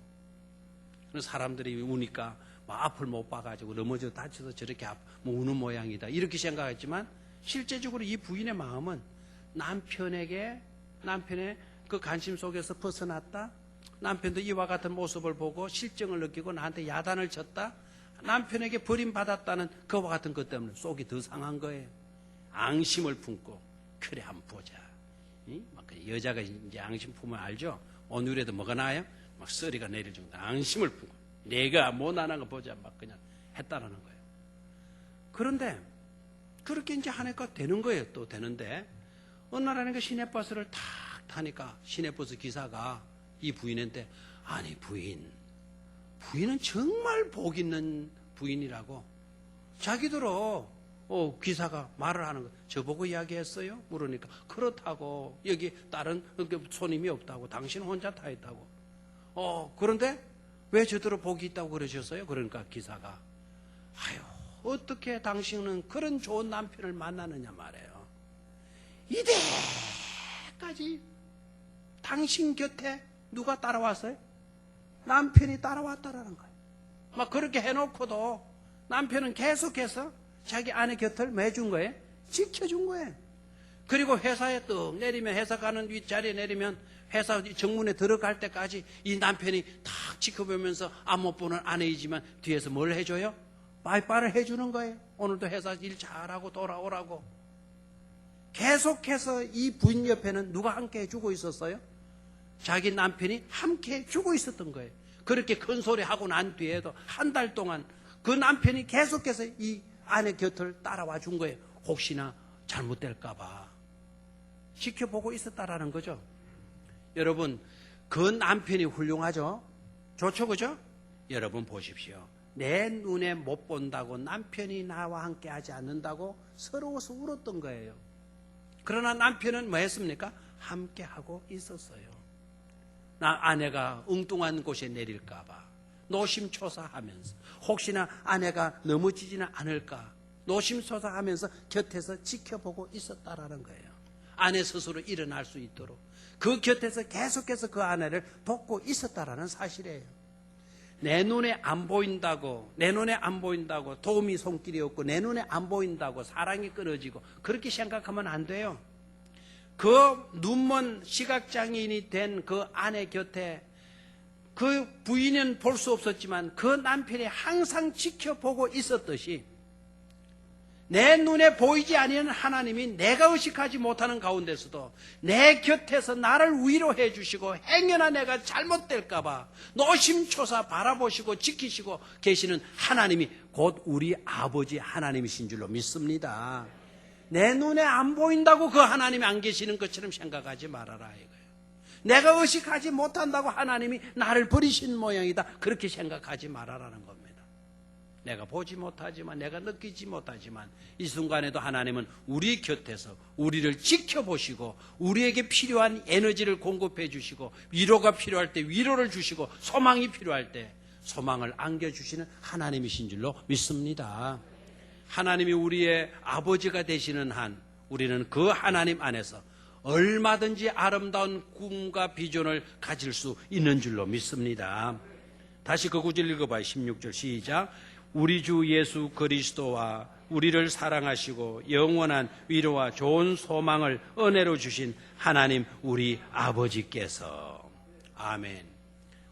사람들이 우니까 막 앞을 못 봐가지고 넘어져 다쳐서 저렇게 우는 모양이다. 이렇게 생각했지만 실제적으로 이 부인의 마음은 남편의 그 관심 속에서 벗어났다. 남편도 이와 같은 모습을 보고 실정을 느끼고 나한테 야단을 쳤다. 남편에게 버림받았다는 그와 같은 것 때문에 속이 더 상한 거예요. 앙심을 품고 그래 한번 보자. 막 여자가 이제 앙심 품으면 알죠. 오늘에도 뭐가 나요? 막 썰이가 내릴 정도 앙심을 품고 내가 못하는 거 보자 막 그냥 했다라는 거예요. 그런데 그렇게 이제 하니까 되는 거예요. 또 되는데 어느 날 하니까 시내버스를 탁 타니까 시내버스 기사가 이 부인한테 아니 부인은 정말 복 있는 부인이라고 자기들어 기사가 말을 하는 거 저보고 이야기했어요? 물으니까 그렇다고 여기 다른 손님이 없다고 당신 혼자 타 있다고 그런데 왜 저더러 복이 있다고 그러셨어요? 그러니까 기사가 아유 어떻게 당신은 그런 좋은 남편을 만나느냐 말이에요. 이때까지 당신 곁에 누가 따라왔어요? 남편이 따라왔다라는 거예요. 막 그렇게 해놓고도 남편은 계속해서 자기 아내 곁을 매준 거예요. 지켜준 거예요. 그리고 회사에 떡 내리면 회사 가는 윗자리에 내리면 회사 정문에 들어갈 때까지 이 남편이 탁 지켜보면서 안 못 보는 아내이지만 뒤에서 뭘 해줘요? 빠이빠이를 해주는 거예요. 오늘도 회사 일 잘하고 돌아오라고. 계속해서 이 부인 옆에는 누가 함께 해주고 있었어요? 자기 남편이 함께 해주고 있었던 거예요. 그렇게 큰 소리 하고 난 뒤에도 한 달 동안 그 남편이 계속해서 이 아내 곁을 따라와 준 거예요. 혹시나 잘못될까봐 지켜보고 있었다라는 거죠. 여러분, 그 남편이 훌륭하죠? 좋죠, 그죠? 여러분 보십시오. 내 눈에 못 본다고 남편이 나와 함께 하지 않는다고 서러워서 울었던 거예요. 그러나 남편은 뭐 했습니까? 함께 하고 있었어요. 아내가 엉뚱한 곳에 내릴까봐 노심초사하면서 혹시나 아내가 넘어지지는 않을까 노심초사하면서 곁에서 지켜보고 있었다라는 거예요. 아내 스스로 일어날 수 있도록 그 곁에서 계속해서 그 아내를 돕고 있었다라는 사실이에요. 내 눈에 안 보인다고 도움이 손길이 없고 내 눈에 안 보인다고 사랑이 끊어지고 그렇게 생각하면 안 돼요. 그 눈먼 시각장애인이 된 그 아내 곁에 그 부인은 볼 수 없었지만 그 남편이 항상 지켜보고 있었듯이 내 눈에 보이지 아니하는 하나님이 내가 의식하지 못하는 가운데서도 내 곁에서 나를 위로해 주시고 행여나 내가 잘못될까 봐 노심초사 바라보시고 지키시고 계시는 하나님이 곧 우리 아버지 하나님이신 줄로 믿습니다. 내 눈에 안 보인다고 그 하나님이 안 계시는 것처럼 생각하지 말아라 이거예요. 내가 의식하지 못한다고 하나님이 나를 버리신 모양이다 그렇게 생각하지 말아라는 겁니다. 내가 보지 못하지만 내가 느끼지 못하지만 이 순간에도 하나님은 우리 곁에서 우리를 지켜보시고 우리에게 필요한 에너지를 공급해 주시고 위로가 필요할 때 위로를 주시고 소망이 필요할 때 소망을 안겨주시는 하나님이신 줄로 믿습니다. 하나님이 우리의 아버지가 되시는 한 우리는 그 하나님 안에서 얼마든지 아름다운 꿈과 비전을 가질 수 있는 줄로 믿습니다. 다시 그 구절 읽어봐요. 16절 시작. 우리 주 예수 그리스도와 우리를 사랑하시고 영원한 위로와 좋은 소망을 은혜로 주신 하나님 우리 아버지께서 아멘.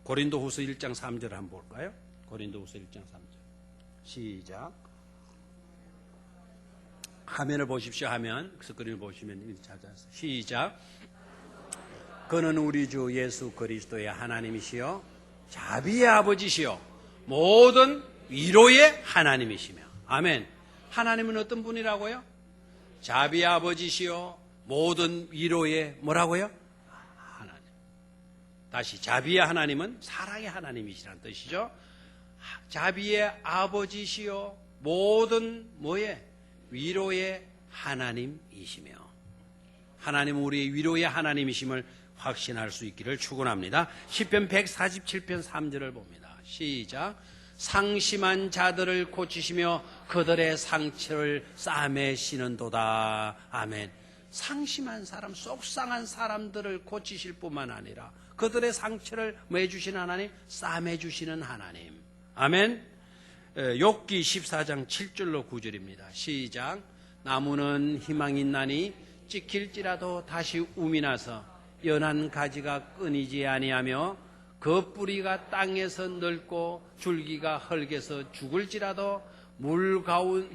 고린도후서 1장 3절 한번 볼까요? 고린도후서 1장 3절 시작. 화면을 보십시오. 화면 스크린을 보시면 찾아서 시작. 그는 우리 주 예수 그리스도의 하나님이시요 자비의 아버지시요 모든 위로의 하나님이시며. 아멘. 하나님은 어떤 분이라고요? 자비의 아버지시요 모든 위로의 뭐라고요? 하나님. 다시 자비의 하나님은 사랑의 하나님이시라는 뜻이죠. 자비의 아버지시요 모든 뭐에 위로의 하나님이시며. 하나님은 우리의 위로의 하나님이심을 확신할 수 있기를 축원합니다. 시편 147편 3절을 봅니다. 시작. 상심한 자들을 고치시며 그들의 상처를 싸매시는도다. 아멘. 상심한 사람, 속상한 사람들을 고치실 뿐만 아니라 그들의 상처를 뭐 해주시는 하나님? 싸매주시는 하나님. 아멘. 욥기 14장 7절로 9절입니다. 시작. 나무는 희망이 있나니 찍힐지라도 다시 움이 나서 연한 가지가 끊이지 아니하며 그 뿌리가 땅에서 늙고 줄기가 헐게서 죽을지라도 물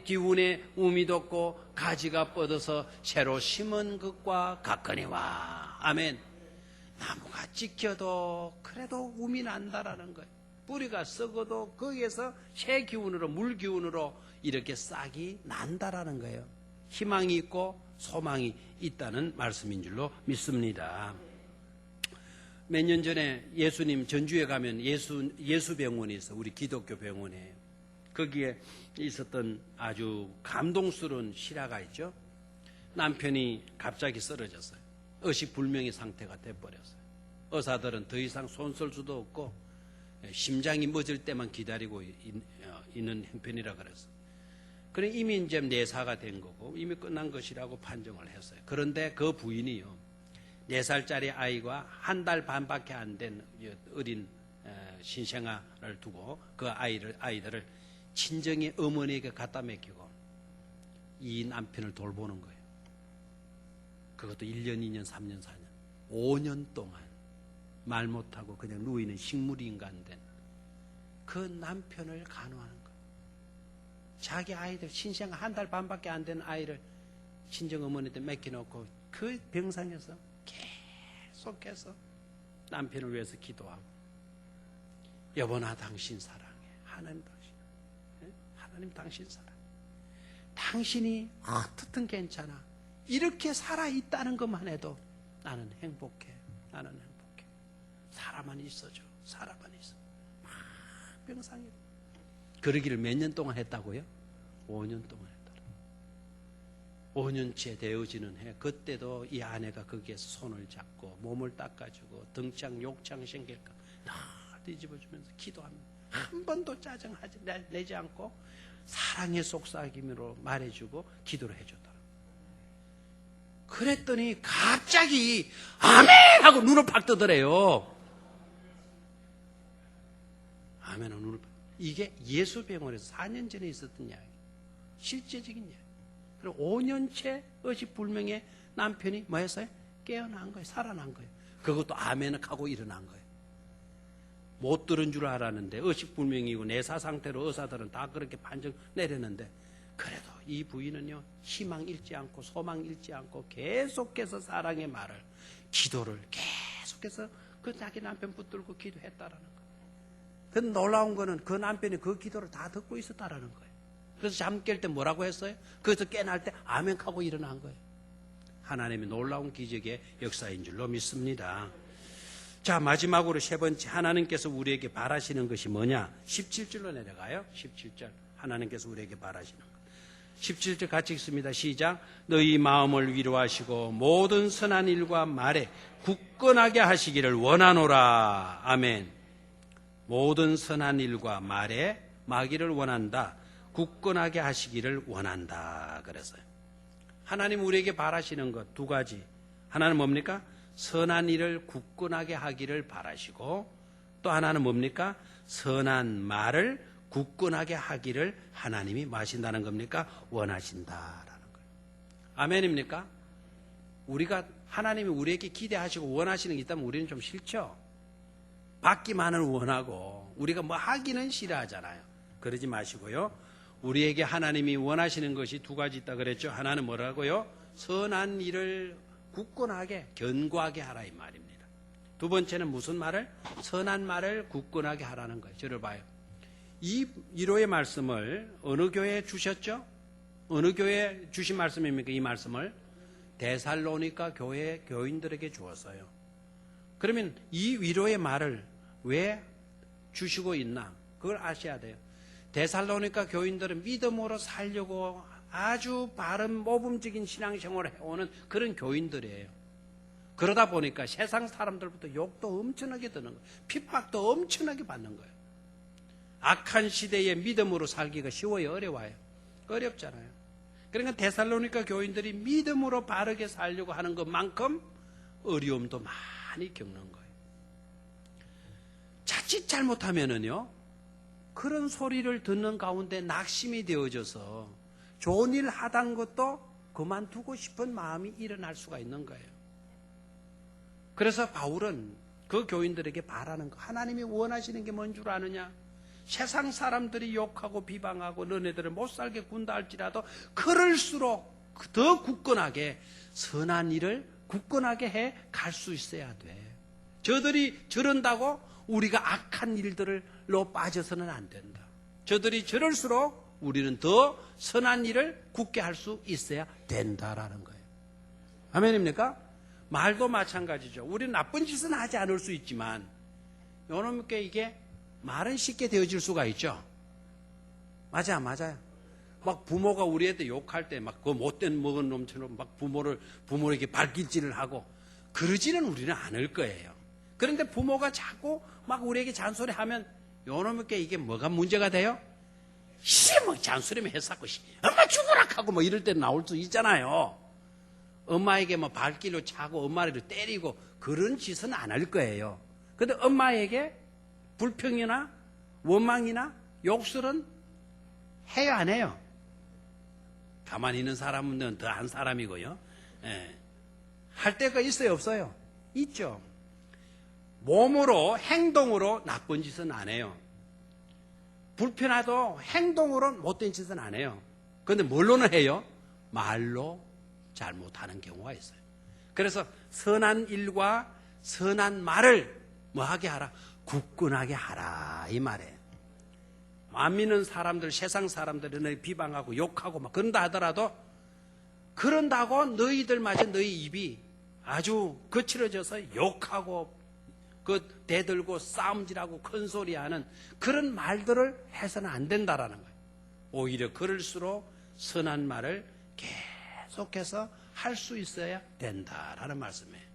기운에 움이 돋고 가지가 뻗어서 새로 심은 것과 같거니와. 아멘. 나무가 찍혀도 그래도 움이 난다라는 거예요. 뿌리가 썩어도 거기에서 새 기운으로, 물 기운으로 이렇게 싹이 난다라는 거예요. 희망이 있고 소망이 있다는 말씀인 줄로 믿습니다. 몇 년 전에 예수님 전주에 가면 예수병원이 있어. 우리 기독교 병원에. 거기에 있었던 아주 감동스러운 실화가 있죠. 남편이 갑자기 쓰러졌어요. 의식불명의 상태가 돼버렸어요. 의사들은 더 이상 손 쓸 수도 없고 심장이 멎을 때만 기다리고 있는 형편이라 그랬어요. 그래 이미 이제 내사가 된 거고 이미 끝난 것이라고 판정을 했어요. 그런데 그 부인이요, 4살짜리 아이와 1달 반밖에 안 된 어린 신생아를 두고 그 아이들을 친정의 어머니에게 갖다 맡기고 이 남편을 돌보는 거예요. 그것도 1년, 2년, 3년, 4년, 5년 동안 말 못하고 그냥 누워있는 식물인간 된 그 남편을 간호하는 거예요. 자기 아이들, 신생 1달 반밖에 안 된 아이를 친정 어머니한테 맡겨놓고 그 병상에서 계속해서 남편을 위해서 기도하고, 여보나 당신 사랑해. 하나님 당신. 하나님 당신 사랑해. 당신이 어떻든 괜찮아. 이렇게 살아있다는 것만 해도 나는 행복해. 나는 행복해. 살아만 있어줘. 살아만 있어. 막 병상에. 그러기를 몇 년 동안 했다고요? 5년 동안 했더라. 5년째 되어지는 해. 그때도 이 아내가 거기에서 손을 잡고 몸을 닦아주고 등창 욕창 생길까 다 뒤집어주면서 기도합니다. 한 번도 짜증 내지 않고 사랑의 속삭임으로 말해주고 기도를 해줬더라. 그랬더니 갑자기 아멘 하고 눈을 팍 뜨더래요. 아멘 하고 눈을 팍. 이게 예수병원에서 4년 전에 있었던 이야기. 실제적인 이야기. 그리고 5년째 의식불명의 남편이 뭐 했어요? 깨어난 거예요. 살아난 거예요. 그것도 아멘 하고 일어난 거예요. 못 들은 줄 알았는데 의식불명이고 내사 상태로 의사들은 다 그렇게 판정 내렸는데, 그래도 이 부인은요, 희망 잃지 않고 소망 잃지 않고 계속해서 사랑의 말을, 기도를 계속해서 그 자기 남편 붙들고 기도했다라는 거예요. 근데 놀라운 거는 그 남편이 그 기도를 다 듣고 있었다라는 거예요. 그래서 잠 깰 때 뭐라고 했어요? 그래서 깨날 때 아멘 하고 일어난 거예요. 하나님의 놀라운 기적의 역사인 줄로 믿습니다. 자, 마지막으로 세 번째, 하나님께서 우리에게 바라시는 것이 뭐냐? 17절로 내려가요. 17절. 하나님께서 우리에게 바라시는 것. 17절 같이 읽습니다. 시작. 너희 마음을 위로하시고 모든 선한 일과 말에 굳건하게 하시기를 원하노라. 아멘. 모든 선한 일과 말에 마기를 원한다. 굳건하게 하시기를 원한다. 그랬어요. 하나님 우리에게 바라시는 것 두 가지. 하나는 뭡니까? 선한 일을 굳건하게 하기를 바라시고, 또 하나는 뭡니까? 선한 말을 굳건하게 하기를 하나님이 마신다는 겁니까? 원하신다라는 거예요. 아멘입니까? 우리가 하나님이 우리에게 기대하시고 원하시는 게 있다면 우리는 좀 싫죠? 받기만을 원하고 우리가 뭐 하기는 싫어하잖아요. 그러지 마시고요. 우리에게 하나님이 원하시는 것이 두 가지 있다 그랬죠. 하나는 뭐라고요? 선한 일을 굳건하게 견고하게 하라 이 말입니다. 두 번째는 무슨 말을? 선한 말을 굳건하게 하라는 거예요. 저를 봐요. 이 위로의 말씀을 어느 교회에 주셨죠? 어느 교회에 주신 말씀입니까? 이 말씀을 데살로니가 교회 교인들에게 주었어요. 그러면 이 위로의 말을 왜 주시고 있나? 그걸 아셔야 돼요. 데살로니가 교인들은 믿음으로 살려고 아주 바른 모범적인 신앙생활을 해오는 그런 교인들이에요. 그러다 보니까 세상 사람들부터 욕도 엄청나게 드는 거예요. 핍박도 엄청나게 받는 거예요. 악한 시대에 믿음으로 살기가 쉬워요? 어려워요? 어렵잖아요. 그러니까 데살로니가 교인들이 믿음으로 바르게 살려고 하는 것만큼 어려움도 많이 겪는 거예요. 자칫 잘못하면은요, 그런 소리를 듣는 가운데 낙심이 되어져서 좋은 일 하던 것도 그만두고 싶은 마음이 일어날 수가 있는 거예요. 그래서 바울은 그 교인들에게 바라는 거, 하나님이 원하시는 게 뭔 줄 아느냐? 세상 사람들이 욕하고 비방하고 너네들을 못 살게 군다 할지라도 그럴수록 더 굳건하게 선한 일을 굳건하게 해 갈 수 있어야 돼. 저들이 저런다고 우리가 악한 일들로 빠져서는 안 된다. 저들이 저럴수록 우리는 더 선한 일을 굳게 할 수 있어야 된다라는 거예요. 아멘입니까? 말도 마찬가지죠. 우리는 나쁜 짓은 하지 않을 수 있지만 여러분께 이게 말은 쉽게 되어질 수가 있죠. 맞아요. 막 부모가 우리한테 욕할 때 막 그 못된 먹은 놈처럼 막 부모에게 발길질을 하고 그러지는 우리는 않을 거예요. 그런데 부모가 자꾸 막 우리에게 잔소리하면 여러분께 이게 뭐가 문제가 돼요? 뭐 잔소리만 했었고 엄마 죽으라 하고 뭐 이럴 때 나올 수 있잖아요. 엄마에게 뭐 발길로 차고 엄마를 때리고 그런 짓은 안 할 거예요. 그런데 엄마에게 불평이나 원망이나 욕설은 해요, 안 해요? 가만히 있는 사람은 더한 사람이고요. 예. 할 때가 있어요, 없어요? 있죠. 몸으로 행동으로 나쁜 짓은 안 해요. 불편하도 행동으로 못된 짓은 안 해요. 그런데 뭘로는 해요? 말로 잘못하는 경우가 있어요. 그래서 선한 일과 선한 말을 뭐하게 하라? 굳건하게 하라 이 말이에요. 안 믿는 사람들, 세상 사람들은 비방하고 욕하고 막 그런다 하더라도 그런다고 너희들마저 너희 입이 아주 거칠어져서 욕하고 그 대들고 싸움질하고 큰소리하는 그런 말들을 해서는 안 된다라는 거예요. 오히려 그럴수록 선한 말을 계속해서 할 수 있어야 된다라는 말씀이에요.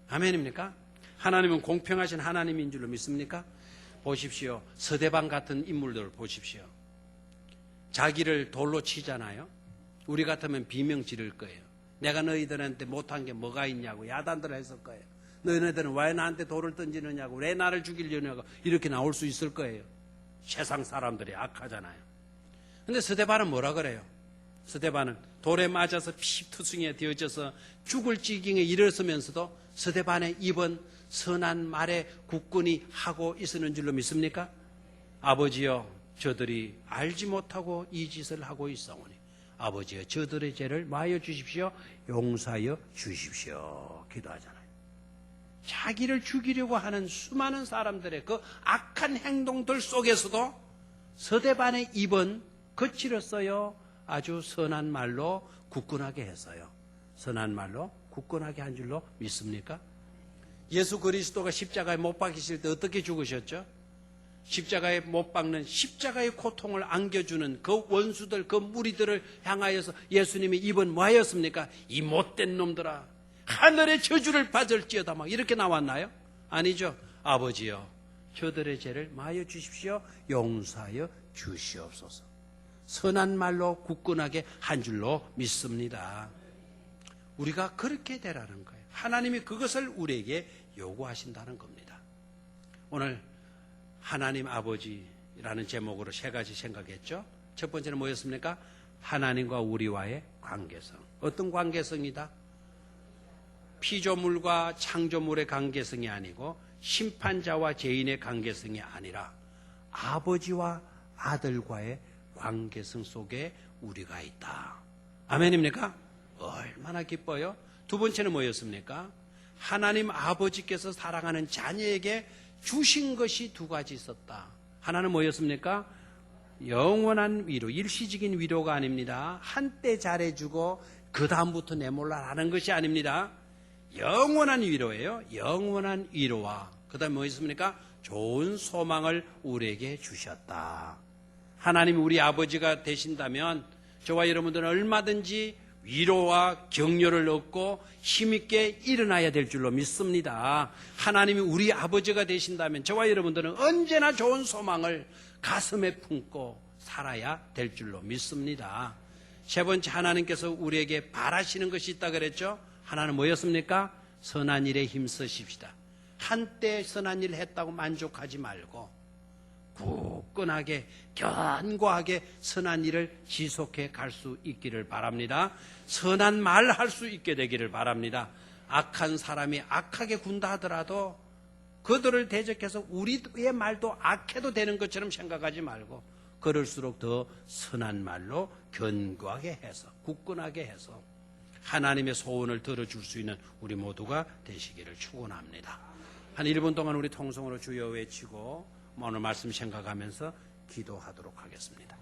아멘입니까? 하나님은 공평하신 하나님인 줄로 믿습니까? 보십시오. 서대방 같은 인물들을 보십시오. 자기를 돌로 치잖아요. 우리 같으면 비명 지를 거예요. 내가 너희들한테 못한 게 뭐가 있냐고 야단들 했을 거예요. 너희들은 왜 나한테 돌을 던지느냐고, 왜 나를 죽이려냐고 이렇게 나올 수 있을 거예요. 세상 사람들이 악하잖아요. 근데 스데반은 뭐라 그래요? 스데반은 돌에 맞아서 피투성이에 되어져서 죽을 지경에 이르렀으면서도 스데반의 입은 선한 말에 굳건히 하고 있었는 줄로 믿습니까? 아버지여, 저들이 알지 못하고 이 짓을 하고 있사오니 아버지여, 저들의 죄를 마하여 주십시오. 용서하여 주십시오. 기도하잖아요. 자기를 죽이려고 하는 수많은 사람들의 그 악한 행동들 속에서도 스데반의 입은 거칠었어요. 아주 선한 말로 굳건하게 했어요. 선한 말로 굳건하게 한 줄로 믿습니까? 예수 그리스도가 십자가에 못 박히실 때 어떻게 죽으셨죠? 십자가에 못 박는 십자가의 고통을 안겨주는 그 원수들, 그 무리들을 향하여서 예수님의 입은 뭐 하였습니까? 이 못된 놈들아, 하늘의 저주를 받을지어다, 막 이렇게 나왔나요? 아니죠. 아버지여, 저들의 죄를 마하여 주십시오. 용서하여 주시옵소서. 선한 말로 굳건하게 한 줄로 믿습니다. 우리가 그렇게 되라는 거예요. 하나님이 그것을 우리에게 요구하신다는 겁니다. 오늘 하나님 아버지라는 제목으로 세 가지 생각했죠. 첫 번째는 뭐였습니까? 하나님과 우리와의 관계성. 어떤 관계성이다? 피조물과 창조물의 관계성이 아니고 심판자와 죄인의 관계성이 아니라 아버지와 아들과의 관계성 속에 우리가 있다. 아멘입니까? 얼마나 기뻐요? 두 번째는 뭐였습니까? 하나님 아버지께서 사랑하는 자녀에게 주신 것이 두 가지 있었다. 하나는 뭐였습니까? 영원한 위로, 일시적인 위로가 아닙니다. 한때 잘해주고 그 다음부터 내몰라라는 것이 아닙니다. 영원한 위로예요. 영원한 위로와 그 다음에 뭐 있습니까? 좋은 소망을 우리에게 주셨다. 하나님 우리 아버지가 되신다면 저와 여러분들은 얼마든지 위로와 격려를 얻고 힘있게 일어나야 될 줄로 믿습니다. 하나님이 우리 아버지가 되신다면 저와 여러분들은 언제나 좋은 소망을 가슴에 품고 살아야 될 줄로 믿습니다. 세 번째, 하나님께서 우리에게 바라시는 것이 있다 그랬죠? 하나는 뭐였습니까? 선한 일에 힘쓰십시다. 한때 선한 일을 했다고 만족하지 말고 굳건하게 견고하게 선한 일을 지속해 갈 수 있기를 바랍니다. 선한 말 할 수 있게 되기를 바랍니다. 악한 사람이 악하게 군다 하더라도 그들을 대적해서 우리의 말도 악해도 되는 것처럼 생각하지 말고 그럴수록 더 선한 말로 견고하게 해서 굳건하게 해서 하나님의 소원을 들어줄 수 있는 우리 모두가 되시기를 축원합니다. 한 1분 동안 우리 통성으로 주여 외치고 오늘 말씀 생각하면서 기도하도록 하겠습니다.